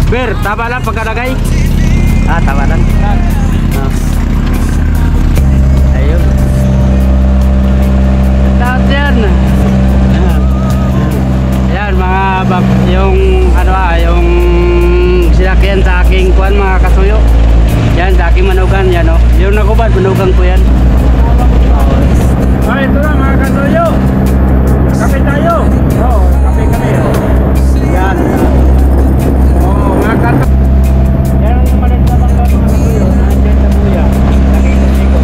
Ber, tama lang pagkalagay. Tama lang. Ayun. Tapos yan. Ayan mga yung yung sinakyan sa aking kuwan mga kasuyo. Yan sa aking manugan yan o. Yung nakubad manugan ko yan. Ay, ito lang mga kasuyo. Kape tayo. Oo, kape kami. Yan. Oo, mga kasuyo. Yan ang malit na mga kasuyo. Nandiyan sa buya. Nakikita ko.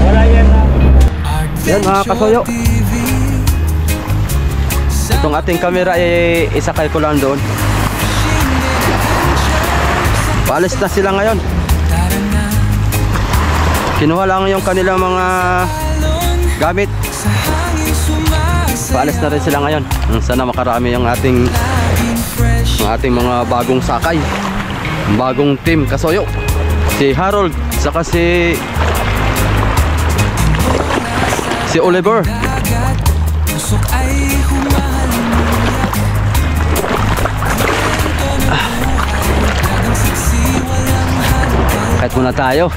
Wala yan na. Yan mga kasuyo. Itong ating camera ay isakay ko lang doon. Paalis na sila ngayon. Kinuha lang yung kanilang mga gamit. Paalis na rin sila ngayon. Sana makarami yung ating mga bagong sakay, bagong team kasuyo. Si Harold saka si Oliver. Kahit muna tayo.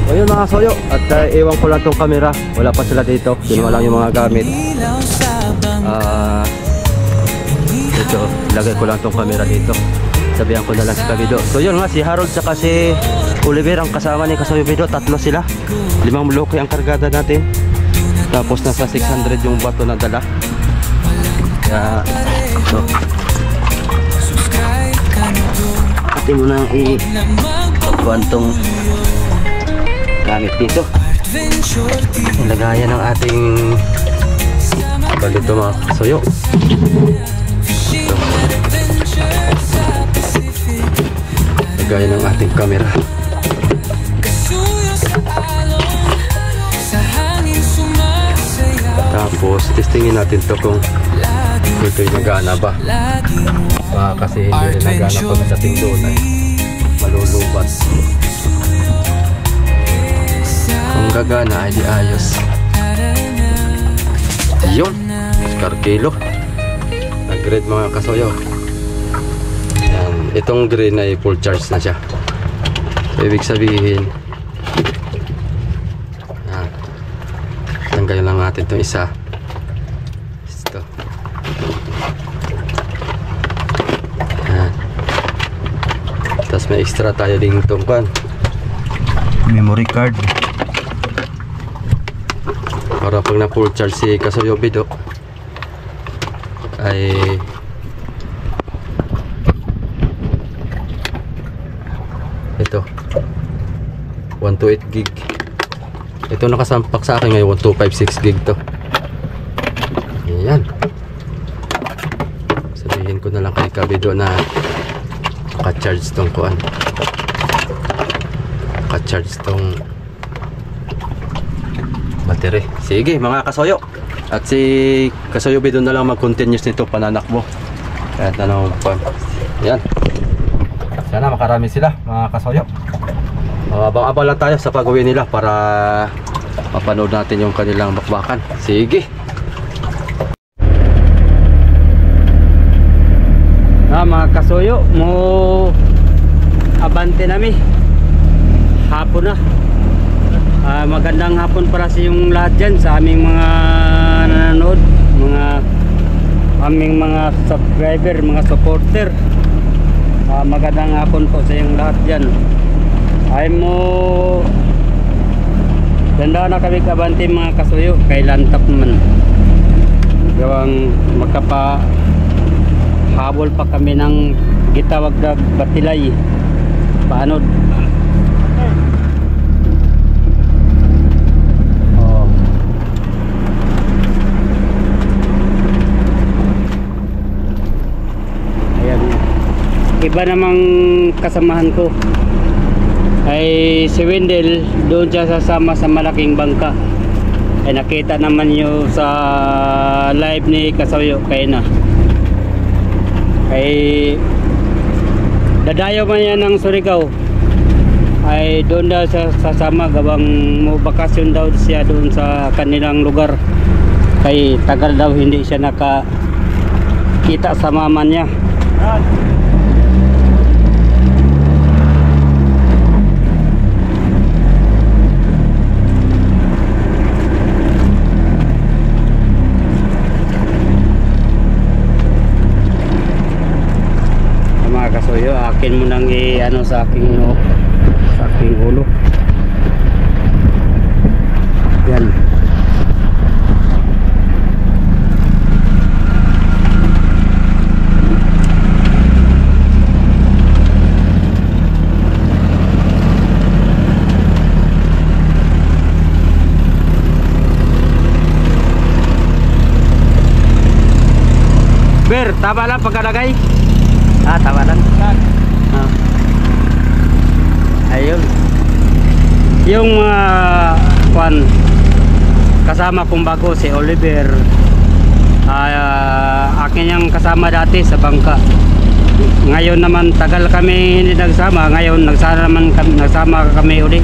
Ayun mga soyo, at iwan ko lang tong camera. Wala pa sila dito, kinuha lang yung mga gamit. Ito, ilagay ko lang tong camera dito. Sabihan ko na lang si Kabido. So yun nga, si Harold saka si Oliver ang kasama ni Kasuyo Bido. Tatlo sila, 5 bloke ang kargada natin. Tapos nasa 600 yung bato na dala. Kaya ito, atin mo na i-kuantong gamit dito. Lagayan ng ating balito mga kasuyo. Lagayan ng ating camera. Tapos testingin natin to kung ito'y nagana ba. Kasi hindi rin nagana pagdating doon ay malulubat. Kung gagana ay di ayos. Yun, Scarkilo nag-grade mga kasuyo. Yan. Itong green ay full charge na siya. So, ibig sabihin yan, tanggalin lang natin itong isa. Ito. Yan. Tapos may extra tayo din itong memory card para pag na full charge si Kasuyo Bido ay ito 128 gig. Ito nakasampak sa akin ngayon 1256 gig to. Ayan, sabihin ko na lang kay Kabido na maka-charge tong kuan, maka-charge tong battery. Sige mga kasuyo, at si Kasuyo Bido na lang mag-continuous nito pananakbo kahit anong pan. Yan, sana makarami sila mga kasuyo. Abang-abang lang tayo sa pag-uwi nila para mapanood natin yung kanilang bakbakan. Sige. Mga kasuyo, mo abante nami hapon na. Magandang hapon para sa yung lahat dyan, sa aming mga nanonood, aming mga subscriber, mga supporter. Magandang hapon po sa yung lahat dyan. Ay mo ganda na kami kabante mga kasuyo, kay lantap naman gawang magkapahabol naghabol pa kami ng gitawag na batilay paanod. Oh. Ayan, iba namang kasamahan ko ay si Wendell, doon siya sasama sa malaking bangka. Ay nakita naman nyo sa live ni Kasoyo kay na ay dadayo man yan ng Surigao, ay doon daw siya sasama gawang mo bakasyon daw siya doon sa kanilang lugar, kay tagal daw hindi siya nakakita sa mama niya. Kasoyo, akin mo nang i-ano sa aking ulo. Yan. Ber, tama lang pagkalagay. Tama lang. Ayun. Yung kasama kong bago si Oliver, akin yung kasama dati sa bangka. Ngayon naman tagal kami hindi nagsama. Ngayon nagsama kami uli.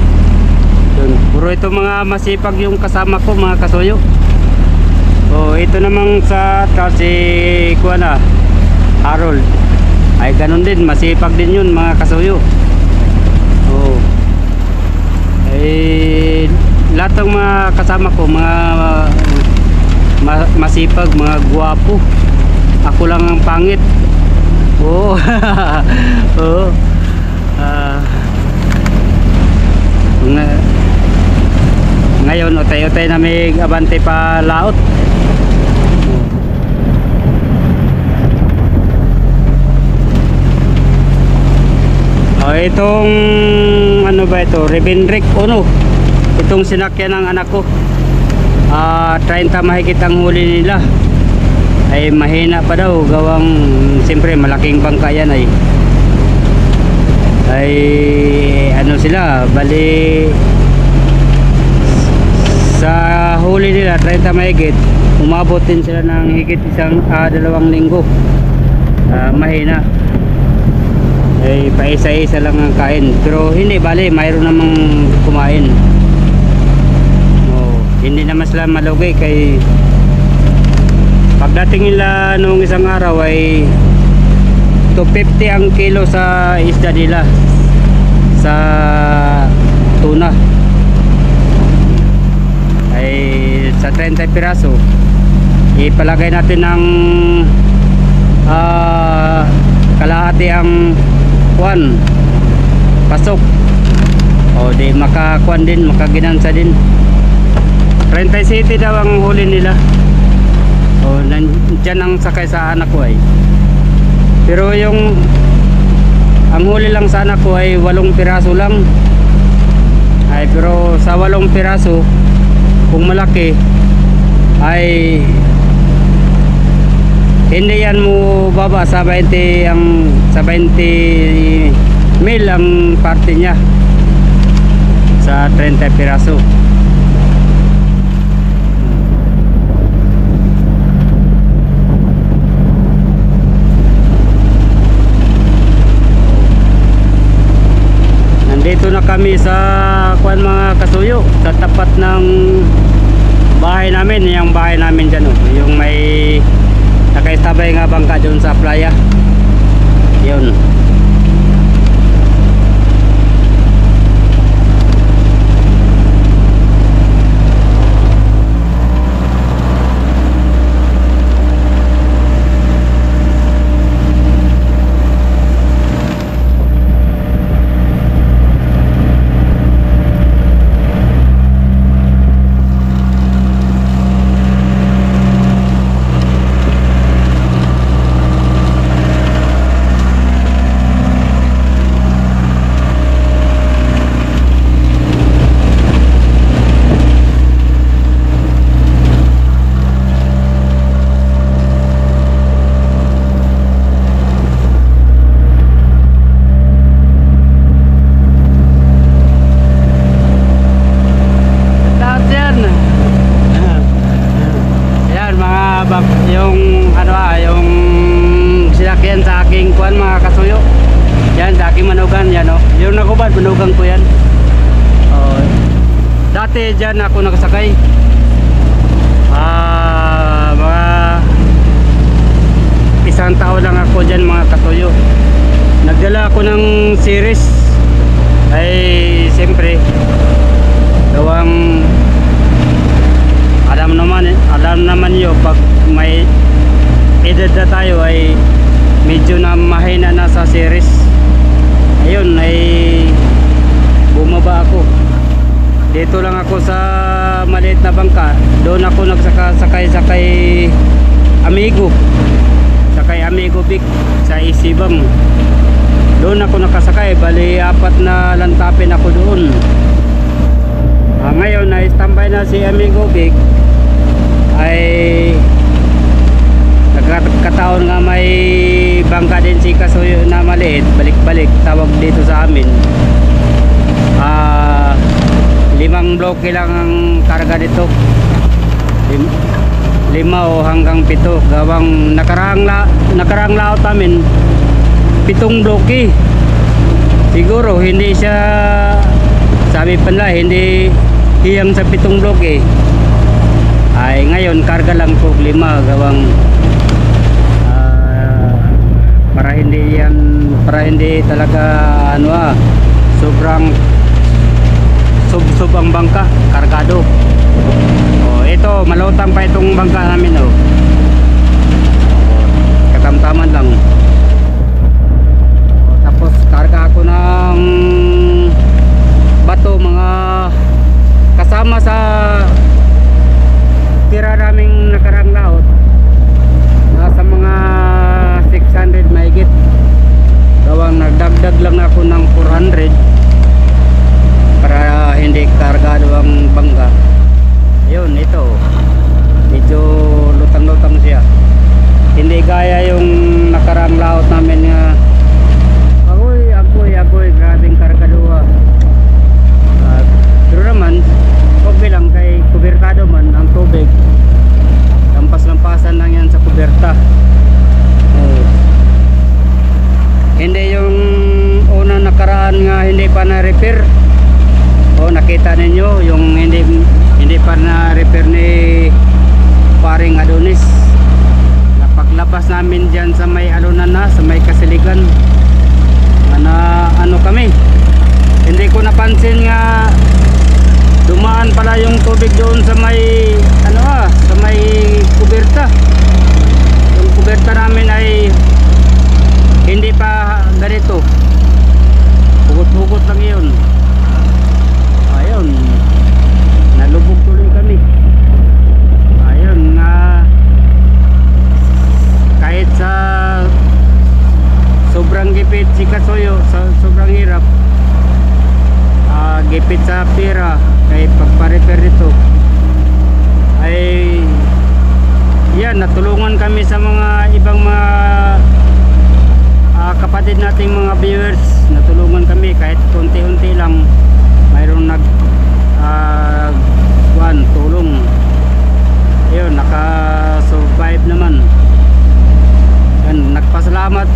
Puro ito mga masipag yung kasama ko, mga Kasoyo. Ito namang sa si Kuana Harold ay ganun din, masipag din yun, mga Kasoyo. Lahat ng mga kasama ko mga masipag, mga guwapo. Ako lang ang pangit. Ngayon utay-utay na may abante pa laot. Itong ano ba ito, Rivenrick Uno, itong sinakyan ng anak ko, 30 mahigit ang huli nila. Ay mahina pa daw gawang siyempre malaking bangka yan ay ano sila, bali sa huli nila 30 mahigit, umabot din sila ng higit 2 linggo. Mahina ay paisa-isa lang ang kain, pero hindi bali mayroon namang kumain. Hindi naman sila malugi, kay pagdating nila nung isang araw ay 250 ang kilo sa isda nila, sa tuna ay sa 30 piraso ipalagay natin ng kalahati ang pasok, di makakuan din, makaginansa din. 37 daw ang huli nila. Nandyan ang sakay sa anak ko pero ang huli lang sa anak ko ay 8 piraso lang pero sa 8 piraso kung malaki ay hindi yan mo baba sa 20 mil ang parte niya sa 30 piraso. Nandito na kami sa mga Kasuyo, sa tapat ng bahay namin, yung bahay namin dyan yung may nakaistabay nga bangka doon sa playa. Yun. kuan mga kasuyo. Yan, sa aking manugan yan o. Yung nakubad, manugan ko yan. Dati dyan ako nakasakay. Mga isang taon lang ako dyan mga kasuyo. Nagdala ako ng series. Ay siyempre gawang alam naman yun pag may edad na tayo ay medyo na mahina na sa series. Ayun ay bumaba ako dito lang ako sa maliit na bangka. Doon ako nagsakay Amigo, sakay Amigo Big sa Isibang. Doon ako nakasakay, bali 4 na lantapin ako doon. Ngayon na standby na si Amigo Big, ay nagkataon nga may bangka din si Kasuyo na maliit, balik-balik tawag dito sa amin. 5 bloke lang ang karga dito, 5 o hanggang 7. Gawang nakarang laot namin 7 bloke. Siguro hindi siya, sabi pa nila hindi hiyang sa 7 bloke. Ay ngayon karga lang po 5. Gawang para hindi talaga sobrang sub ang bangka, kargado. Ito malutang pa itong bangka namin katamtaman lang. Tapos karga ako ng bato, mga kasama sa tira naming nakarang laot, nasa mga 600 mahigit. Gawang nagdagdag lang ako ng 400 para hindi kargado ang bangka. Yun, ito medyo lutang-lutang siya, hindi gaya yung nakarang laot namin nga agoy, grabing kargaduha. Pero naman okay lang, kay kubertado man ang tubig, lampas-lampasan lang yan sa kuberta. Hindi yung unang nakaraan nga hindi pa na-repair. Nakita ninyo yung hindi pa na-repair ni paring Adonis. Napaglabas namin dyan sa may alunan na, sa may Kasiligan, kami, hindi ko napansin nga dumaan pala yung tubig doon sa may sa may kuberta. Yung kuberta namin ay hindi pa ganito, hugot-hugot lang yun. Ayun, nalubog tuloy kami. Ayun kahit sa sobrang gipit si Kasuyo, sobrang hirap, gipit sa pira, kay pagpa-repair dito ay yan, natulungan kami sa mga ibang mga kapatid nating mga viewers. Natulungan kami kahit unti-unti lang, mayroong tulong. Ayun, naka-survive naman. Yan, pasalamat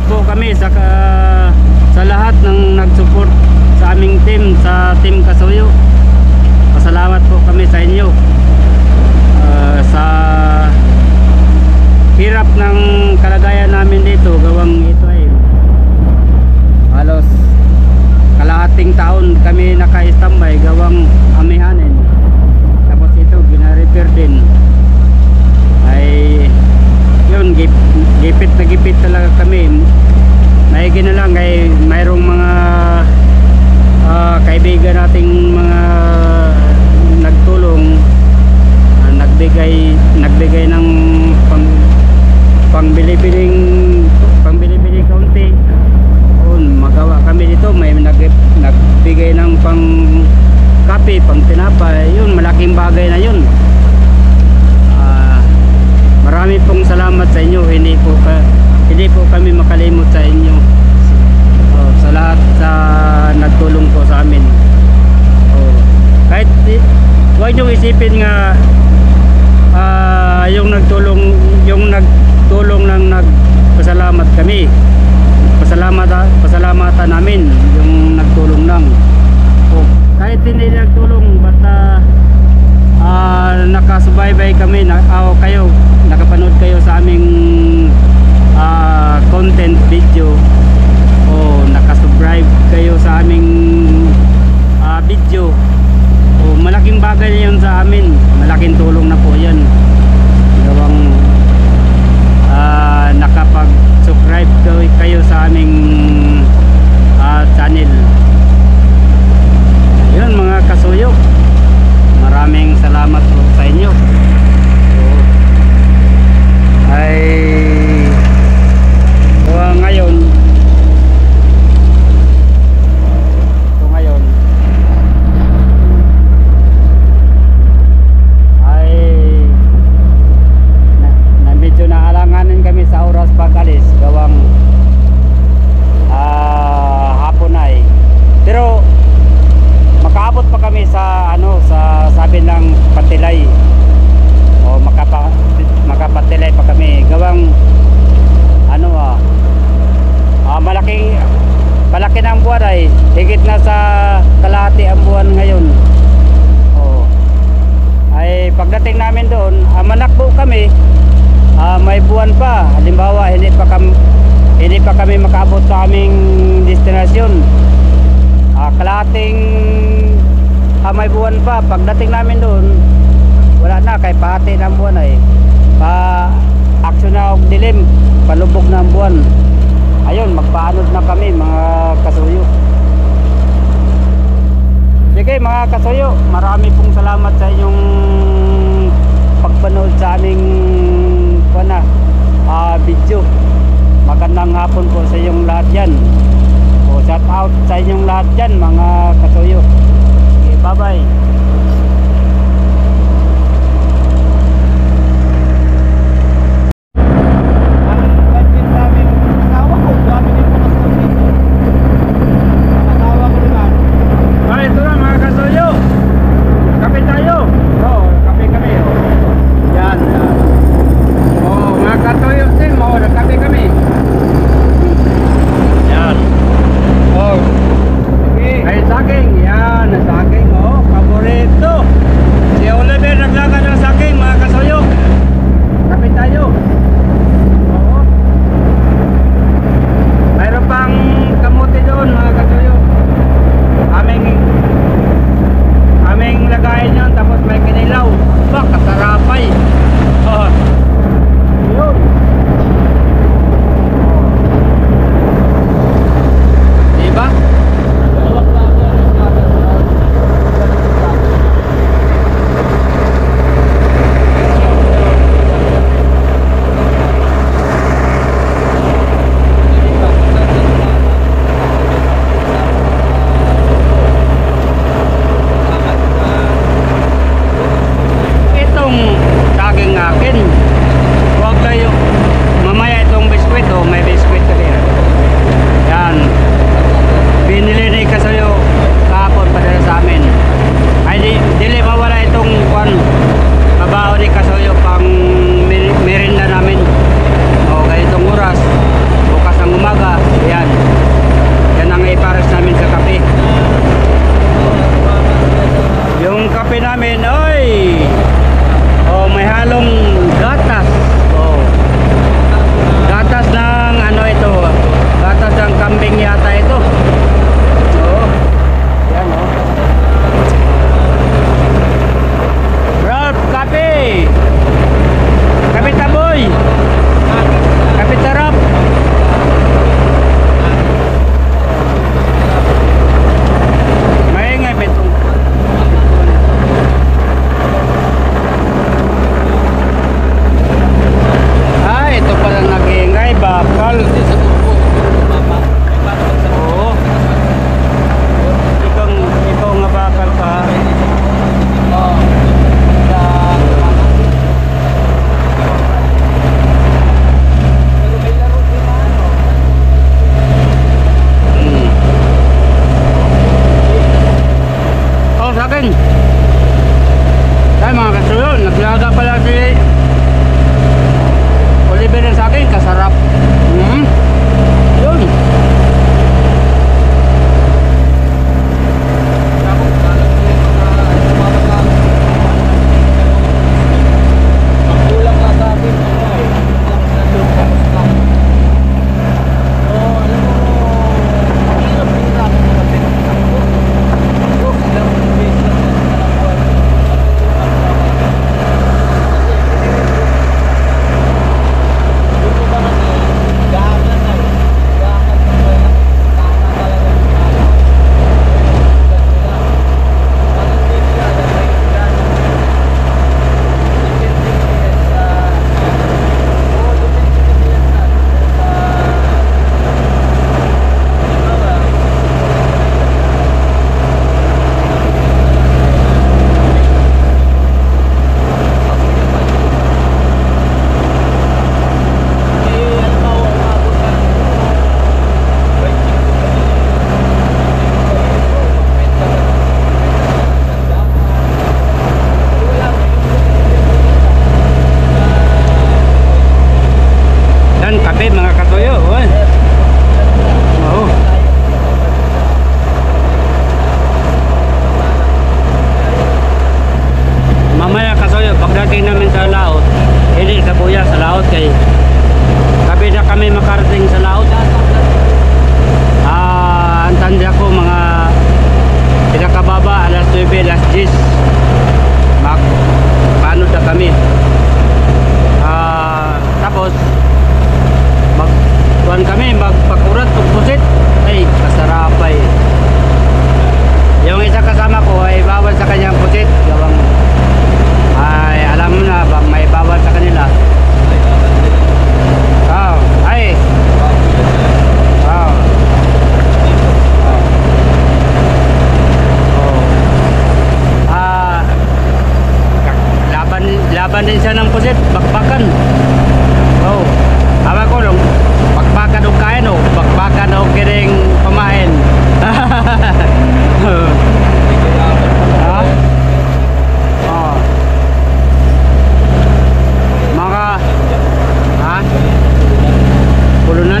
po kami sa lahat ng nag-support sa aming team, sa Team Kasuyo. Pasalamat po kami sa inyo sa hirap ng kalagayan namin dito. Gawang ito ay halos kalahating taon kami naka-standby, gawang amihanin. Tapos ito gina-repair din. Ay yun, gipit na gipit talaga kami. Maigi na lang kay mayroong mga kaibigan nating mga nagtulong, nagbigay ng pangbili-biling kaunti. Magawa kami dito, may nagbigay ng pang kape, pang tinapay. Yun, malaking bagay na yun. Marami pong salamat sa inyo. Hindi po kami makalimot sa inyo, sa lahat sa nagtulong po sa amin. Kahit huwag nyo isipin nga yung nagtulong lang nagpasalamat kami. higit na sa kalahati ang buwan ngayon. Oh. Ay pagdating namin doon, manakbo kami, may buwan pa. Halimbawa, hindi pa kami makaabot sa aming destinasyon. Kalahating may buwan pa. Pagdating namin doon, wala na, kay pahati ng buwan ay aksyon na og dilim, palubog na ang buwan. Ayun, magpaanod na kami mga kasuyo. Sige mga kasuyo, marami pong salamat sa inyong pagpanood sa aming video. Magandang hapon po sa inyong lahat yan. Shout out sa inyong lahat yan mga kasuyo. Okay, bye bye.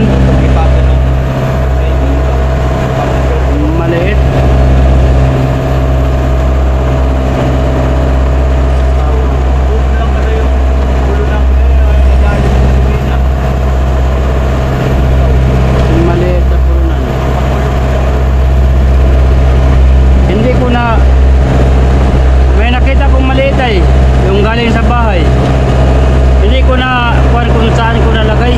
punan. Maliit. Maliit na punan. Hindi ko na may nakita kong maliit ay yung galing sa bahay. Hindi ko na kuwan kung saan ko nalagay.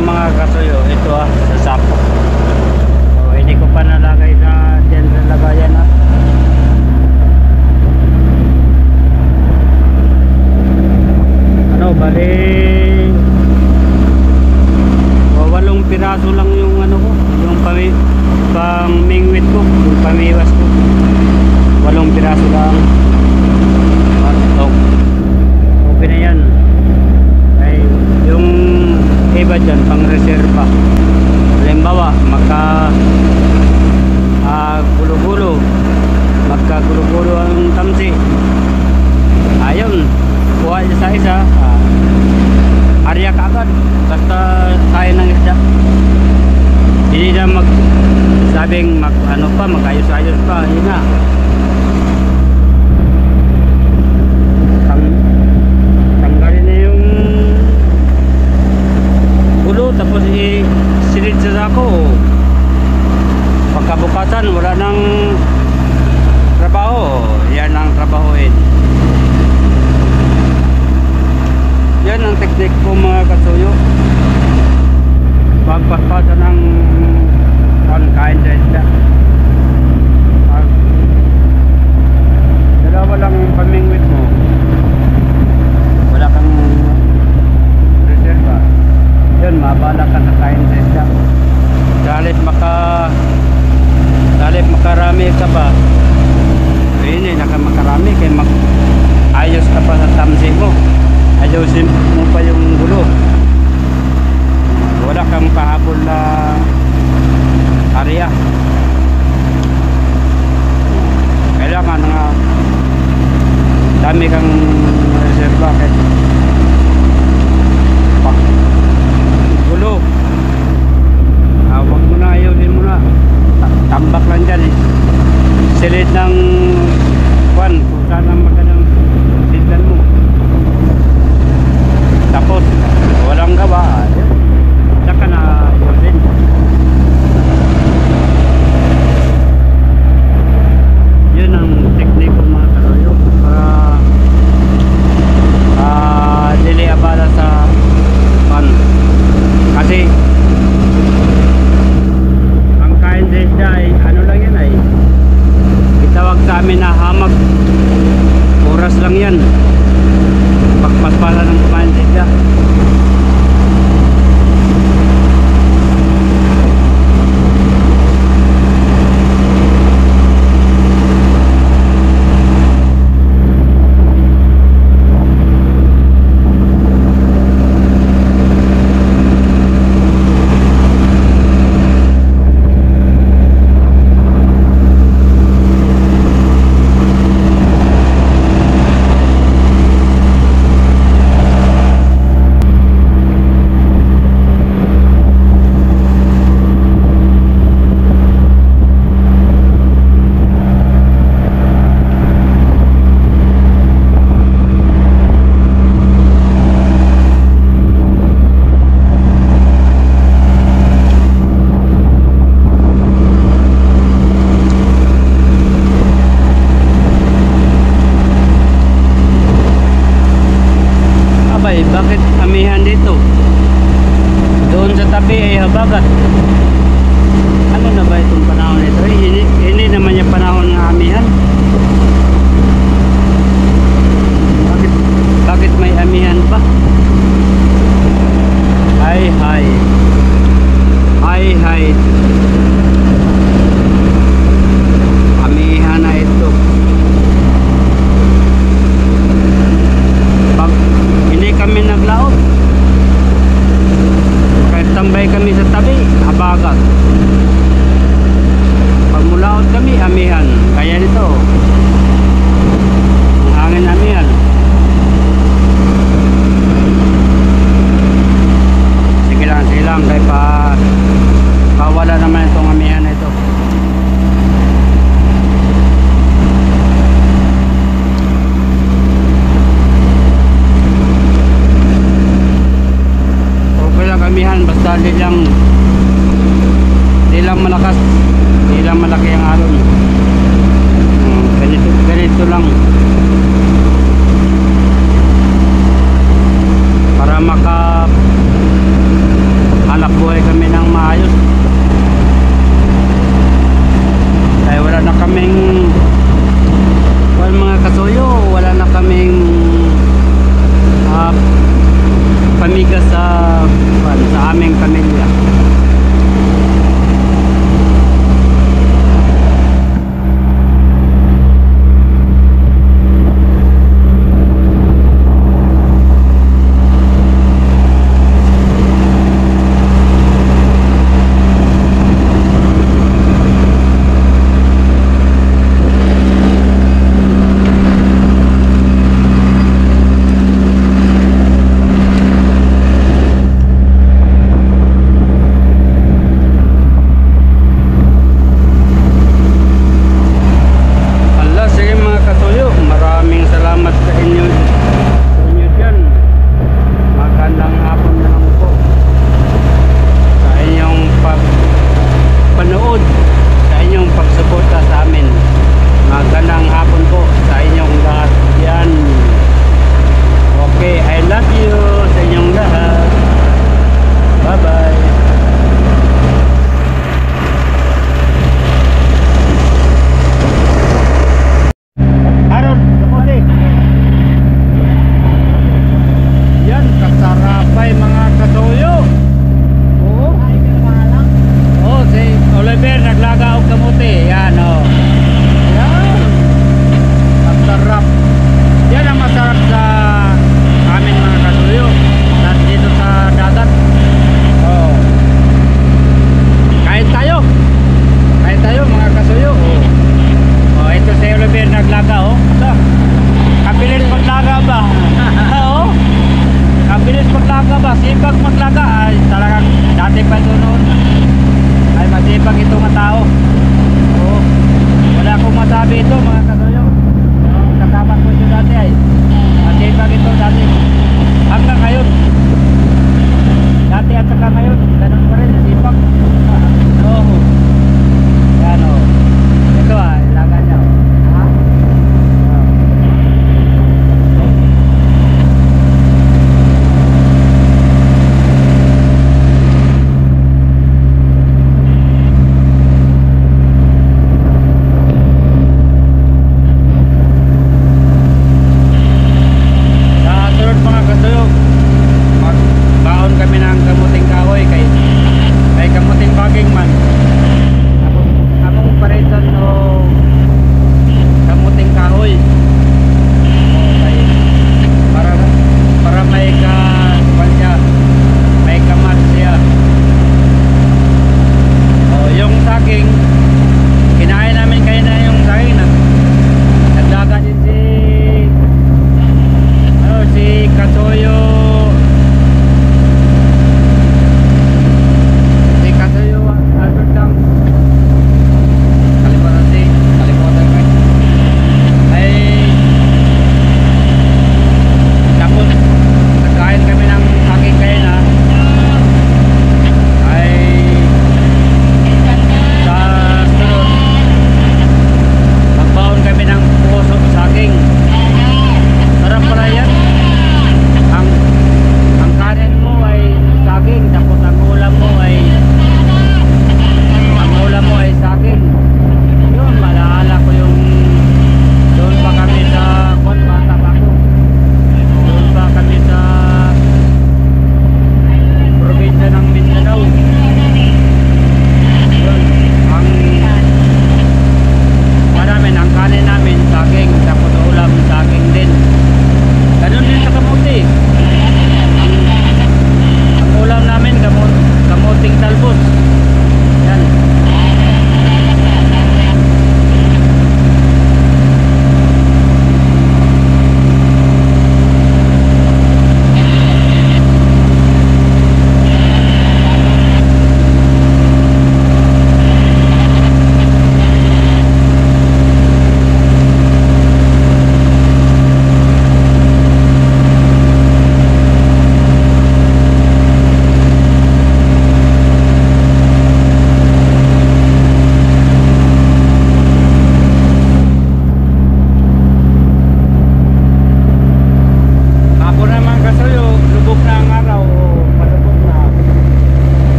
niya mga kasuyo, ito sa sako. So, hindi ko pa nalagay sa dyan sa lagayan Ano, bali 8 piraso lang yung ano ko, yung pang mingwit ko, yung pamiwas ko. 8 piraso lang. Okay na yan. Ay, yung iba dyan pang reserva. Halimbawa gulo-gulo, magka-gulo-gulo ang tamsi, ayun, kuha niya sa isa, arya ka agad basta kaya ng isda. Hindi na sabing mag-ayos-ayos pa. Yun na, tanggalin na yung gulo tapos isilid sa sako. Pagkabukasan wala nang trabaho, yan ang trabahoin. Yan ang teknik ko mga kasuyo, pagpaspasan ng kain sa isda. Dalawa lang yung pamingwit mo, wala kang reserva, yun, mabala ka sa kain sa isda. Dalit makarami ka pa, hindi makarami kaya ayos ka pa sa tamsi mo, ayusin mo pa yung gulo, wala kang pahabol na area. Kailangan nga dami kang reserva kahit gulo. Huwag mo na, ayusin mo na, tambak lang dyan silid ng kung sana magandang sildan mo, tapos walang gawa, saka na ayusin. Yun ang teknik ko mga kasuyo, para dili abala sa kasi ang kain sa isda ay ano lang yan, ay itawag sa amin na hamag. Oras lang yan, pagpaspala ng kumain sa isda. Bakit amihan dito? Doon sa tabi ay habagat. Ano na ba itong panahon ito? Hindi naman yung panahon ng amihan. Bakit may amihan pa? Hay amihan na ito. Hindi kami naglaot, kahit tambay kami sa tabi, habagat. Pag mulaot kami, amihan. Kaya nito ang hangin, amihan. Sige lang kaya pawala naman itong amihan na ito. Amihan basta di lang malakas, di lang malaki ang alon. Ganito lang para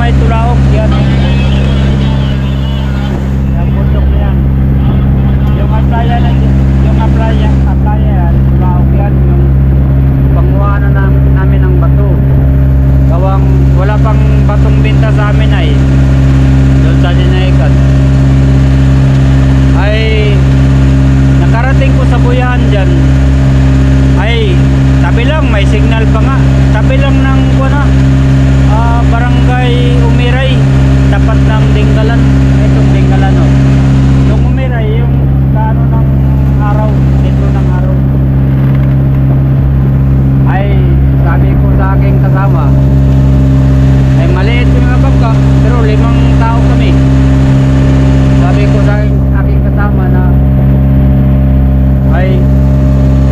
may tulaok yan. Yung bundok na yan. Yung aplaya na yung aplaya yan, tulaok yan. Yung panguha na namin ng bato. Gawang wala pang batong binta sa amin ay doon sa Dinaikan. Ay nakarating ko sa buyahan dyan. Ay tabi lang, may signal pa nga. Tabi lang ng barangay Umiray, tapat ng Dinggalan. Itong Dinggalan, oh. Yung Umiray, yung kaano ng araw, dito ng araw. Ay sabi ko sa aking kasama, ay maliit yung mga bangka, pero 5 tao kami. Sabi ko sa aking kasama na ay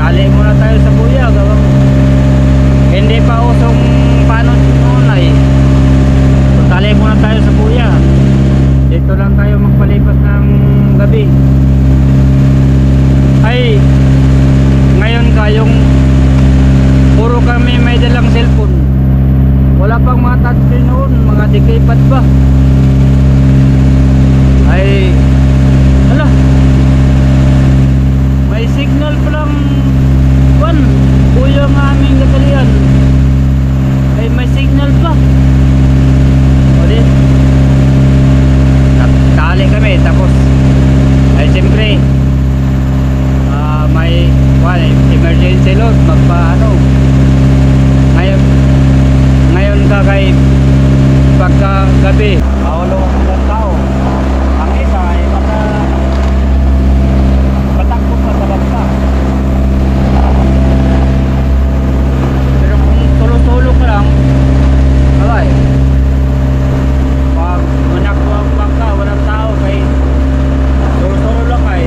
tali muna tayo sa buya, gawang hindi pa usong paano noon ay so, tali muna tayo sa buya, dito lang tayo magpalipas ng gabi. Ay ngayon kayong puro kami may dalang cellphone, wala pang mga touchscreen noon, mga decaypad pa. Ay ala, may signal pa lang kuwan, buya ng aming katalian. Ay may signal pa. O di tali kami, tapos ay siyempre may emergency load, magpaano ngayon ka kay pagka gabi mahulong ang tao. Ang isa ay patakbo pa sa bangka. Pero kung tulo-tulo ka lang, alay, pag manakbo ang bangka, walang tao, kay tulo-tulo lang ay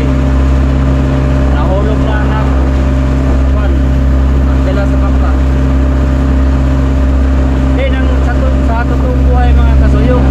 nahulog na anak ang dala sa bangka. Sa totoong buhay mga kasuyok,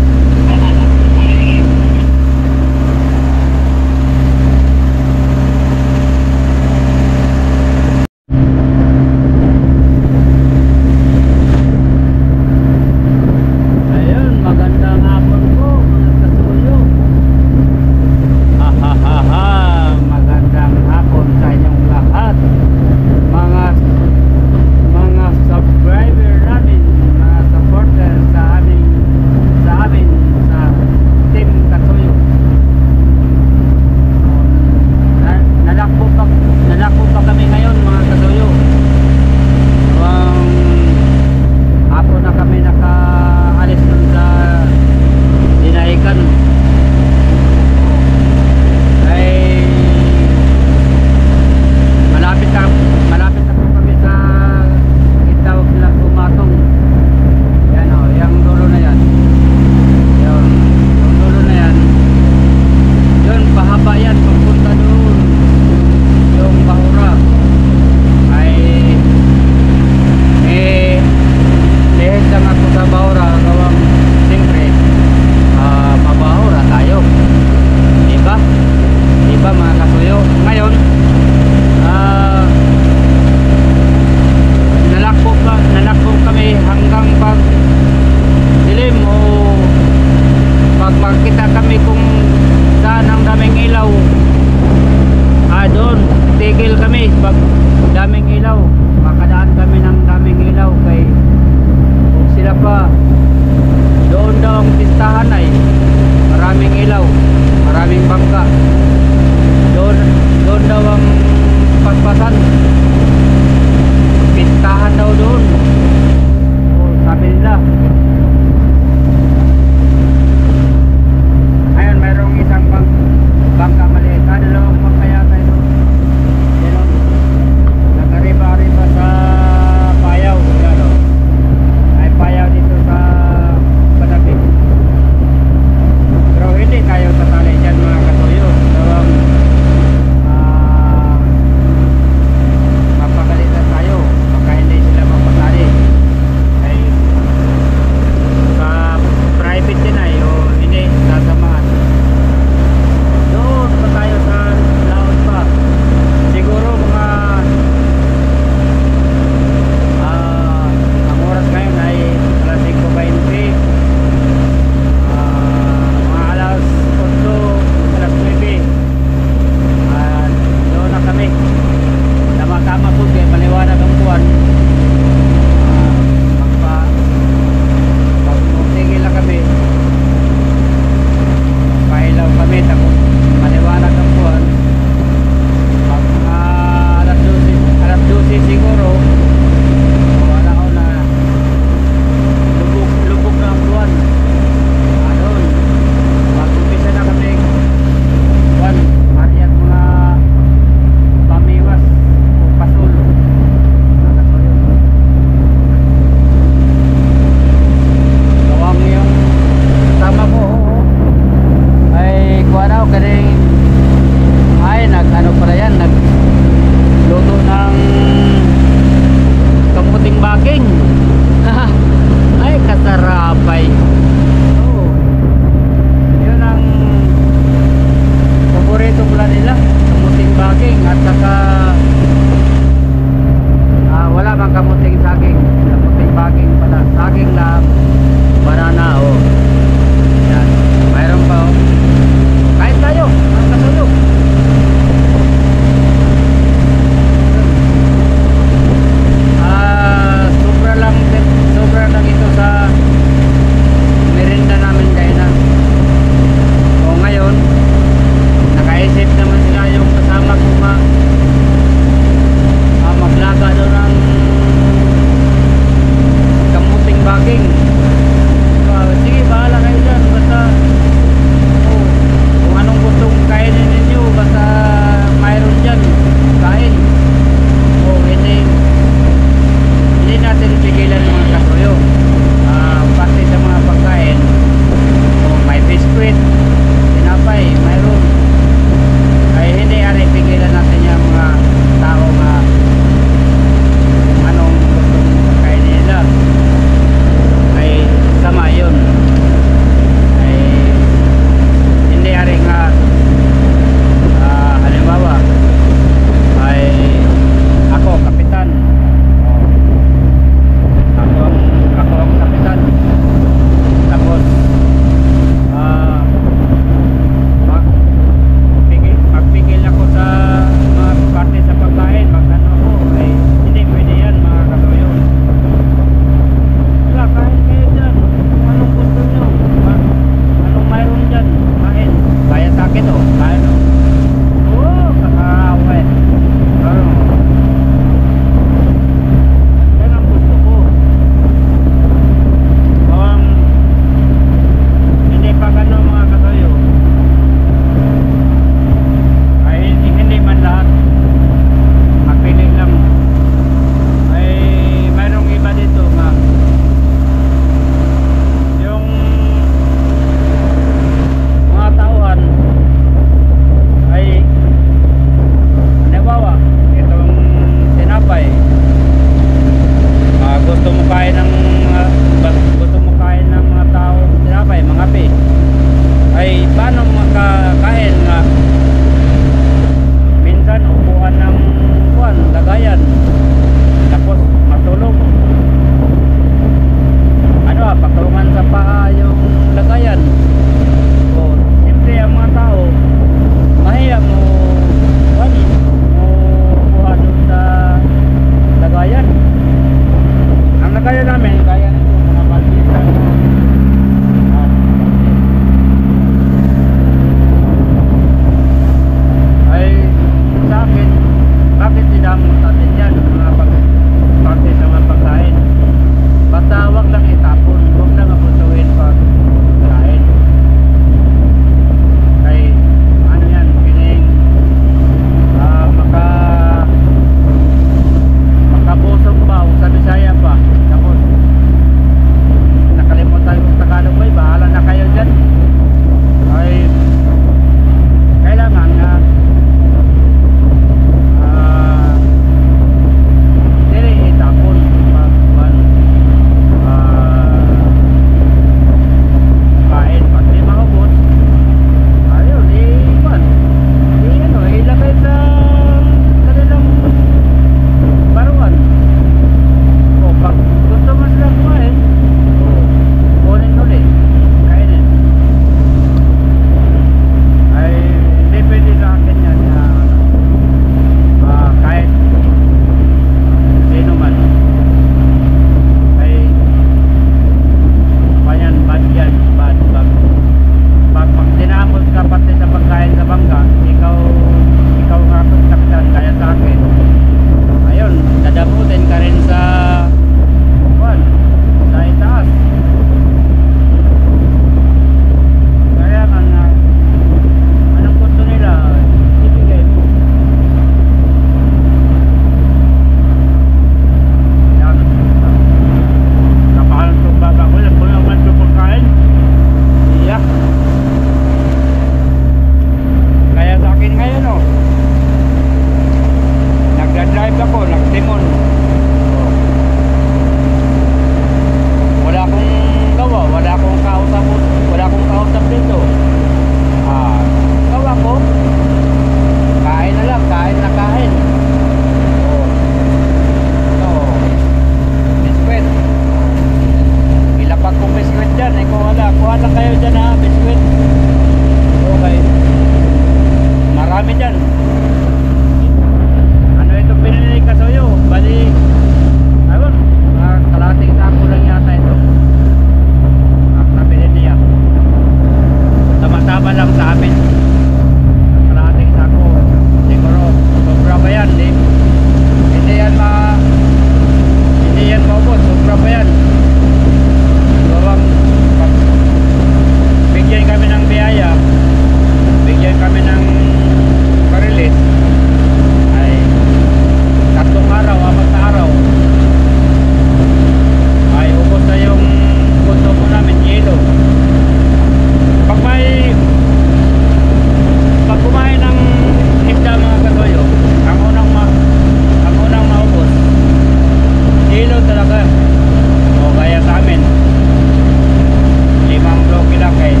pagkain.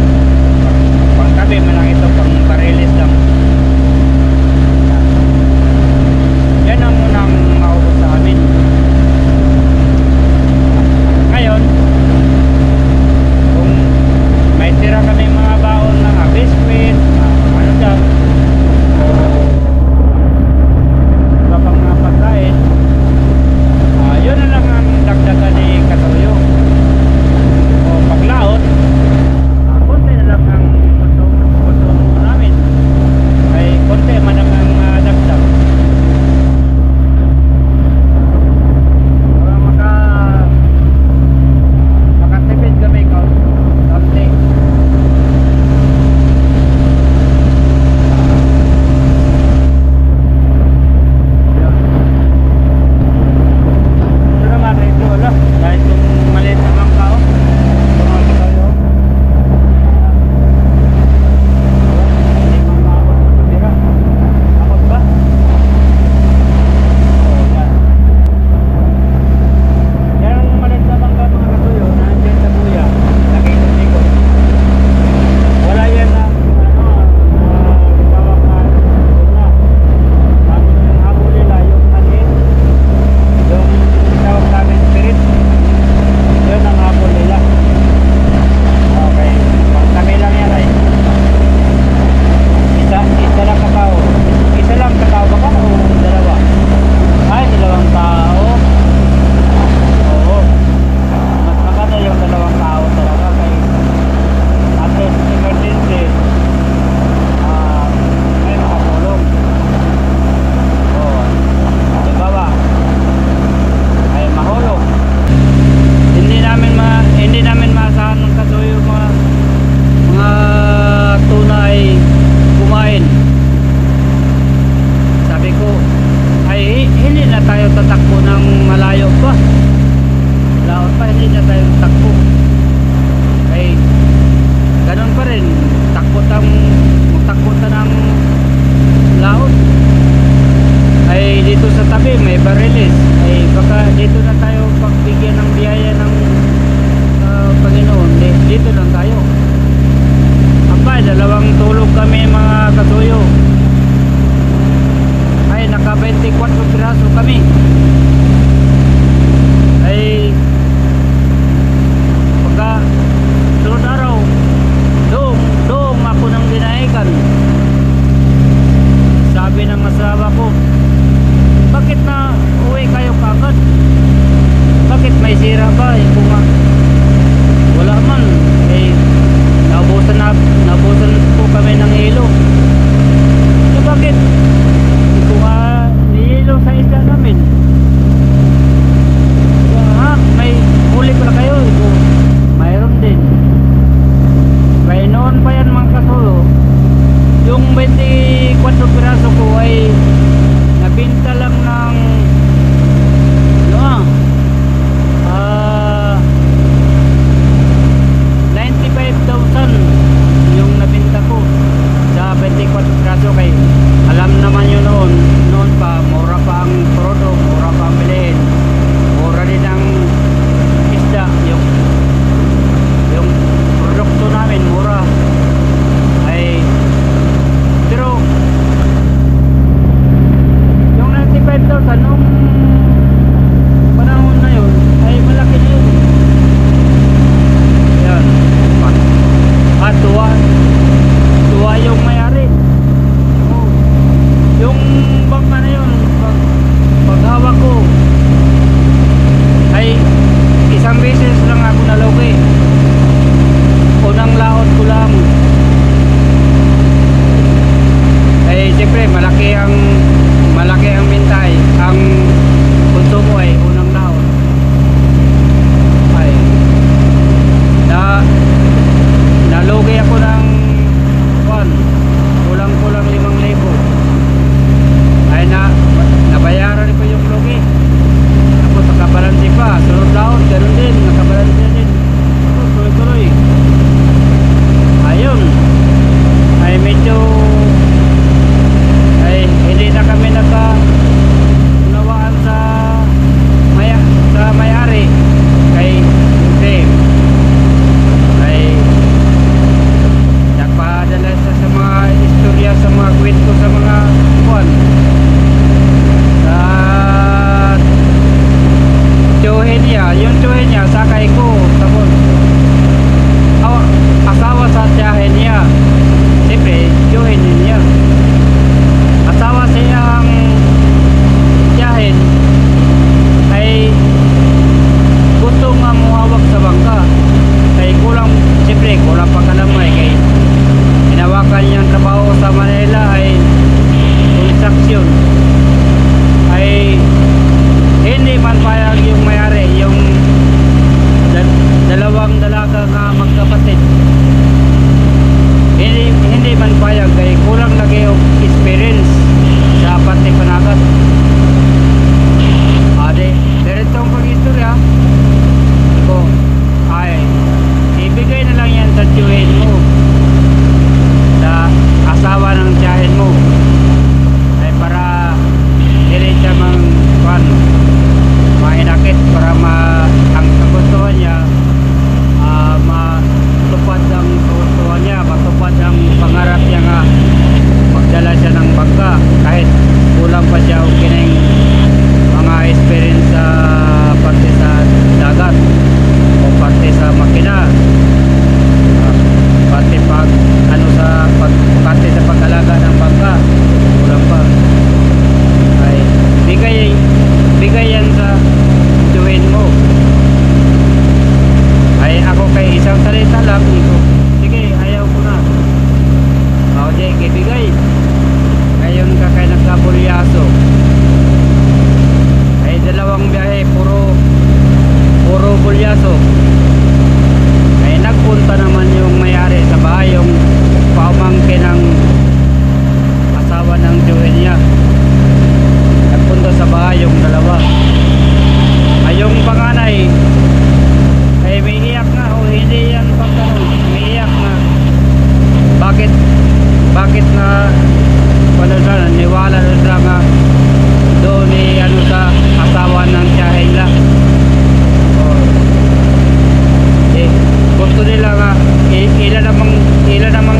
Pang tabi man lang ito, pang barilis lang. Yan ang unang maubos sa amin. Ngayon, kung may tira kami mga baon ng biscuit, ano dyan, o iba pang mga pagkain, yun na lang ang dagdagan ni Katoyo. O paglaot, konti na lang ang konsumo namin.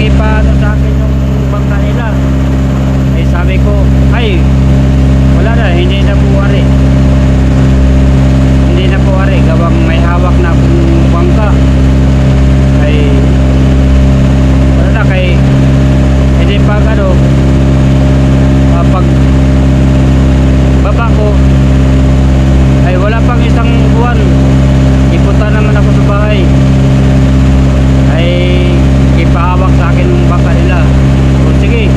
ipaano sa akin yung bangka nila. Eh sabi ko, ay wala na, hindi na po ari. Hindi na po ari, gawang may hawak na akong bangka. Ay wala na, kay hindi pa ano, pag baba ko ay wala pang isang buwan, ipunta naman ako sa bahay, ay ipahawak sa akin yung bangka nila. O sige,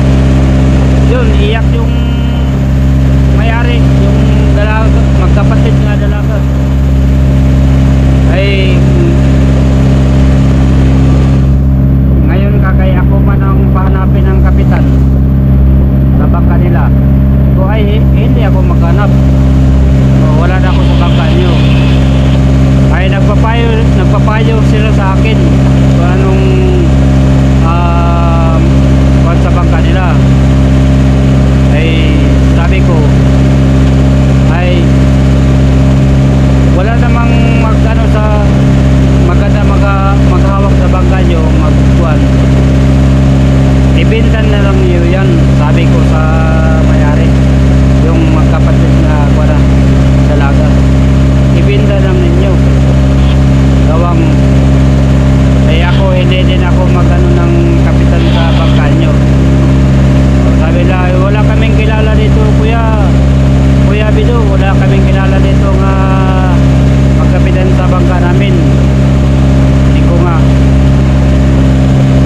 yun, iyak yung may-ari, yung dalaga, magkapatid nga dalaga. Ay ngayon kakay ako man ang pahanapin ng kapitan sa bangka nila. So ay hindi ako maghanap, so, wala na ako sa bangka nyo. Ay nagpapayo sila sa akin kung anong sa bangka nila. Ay sabi ko, ay wala namang magano sa maganda maghawak sa bangka nyo, magkuhan, ibintan na lang niyo yan, sabi ko sa may-ari, yung magkapatid na wala dalaga, ibintan lang ninyo, gawang ay ako hindi din ako magano ng kapitan sa bangka nyo. Sabi na, wala kaming kilala dito kuya Bido, wala kaming kilala dito nga magkapitan sa bangka namin. Hindi ko nga,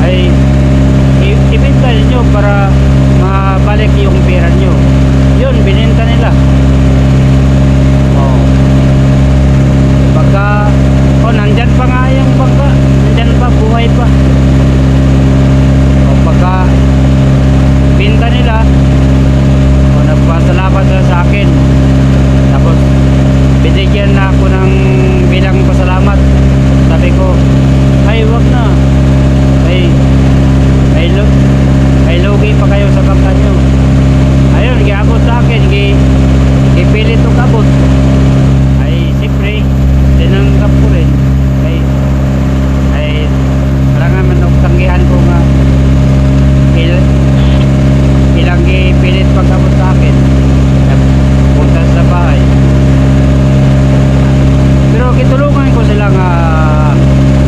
ay ibenta nyo para mabalik yung pera nyo. Yun, bininta nila. Oh, pagka nandyan pa nga yung bangka, nandyan pa, buhay pa. O pagka binta nila, nagpasalamat sila sa akin, tapos binigyan na ako ng bilang pasalamat. Sabi ko, ay wag na, ay lugi pa kayo sa bangka nyo. Ayun, giabot sa akin, gipilit o kabot. Ay siyempre tinanggap ko rin. Ay kailangan man tanggihan ko nga ilang gipilit pagkabot sa akin, punta sa bahay. Pero kitulungan ko silang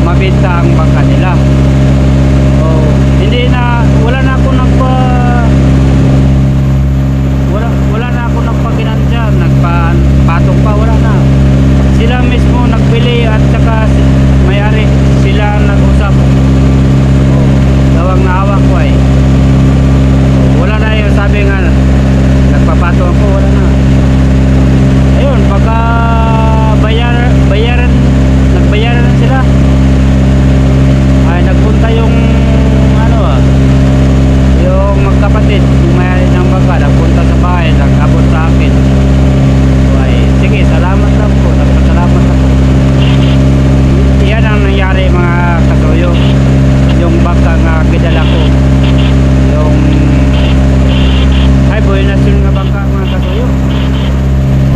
mabenta ang bangka nila. Hindi na, wala na ako nagpaginansya, nagpatong pa, wala na. Sila mismo nagbili at saka may-ari, sila nag-usap. Gawang nahawak ko ay wala na yung sabi nga nagpapato ako, wala na. Ayun, pagka nagbayaran na sila, ay nagpunta yung yung magkapatid, yung may ng bangka, nagpunta sa bahay, nag-abot sa akin. So, ay sige, salamat lang po, nagpasalamat ako. Yan ang nangyari mga kasuyo, yung bangka nga gidala ko, yung ay buhay na nga bangka mga kasuyo.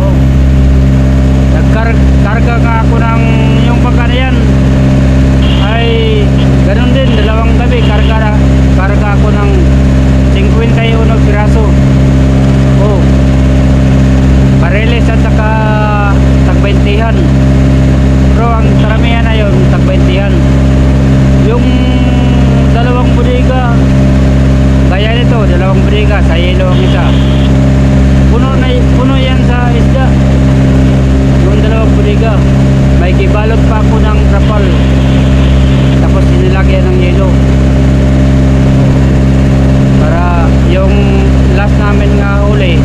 Oh, nagkarga nga ako ng yung bangka na yan, ay ganun din, dalawang gabi karga ako ng 51 piraso. Oh, pareles at saka tagbentihan, pero ang karamihan na yun tagbentihan. Yung dalawang bodega gaya nito, dalawang bodega sa yelo ang isa, puno yan sa isda. Yung dalawang bodega may kibalot pa ako ng trapal, tapos sinilagyan ng yelo para yung last namin nga huli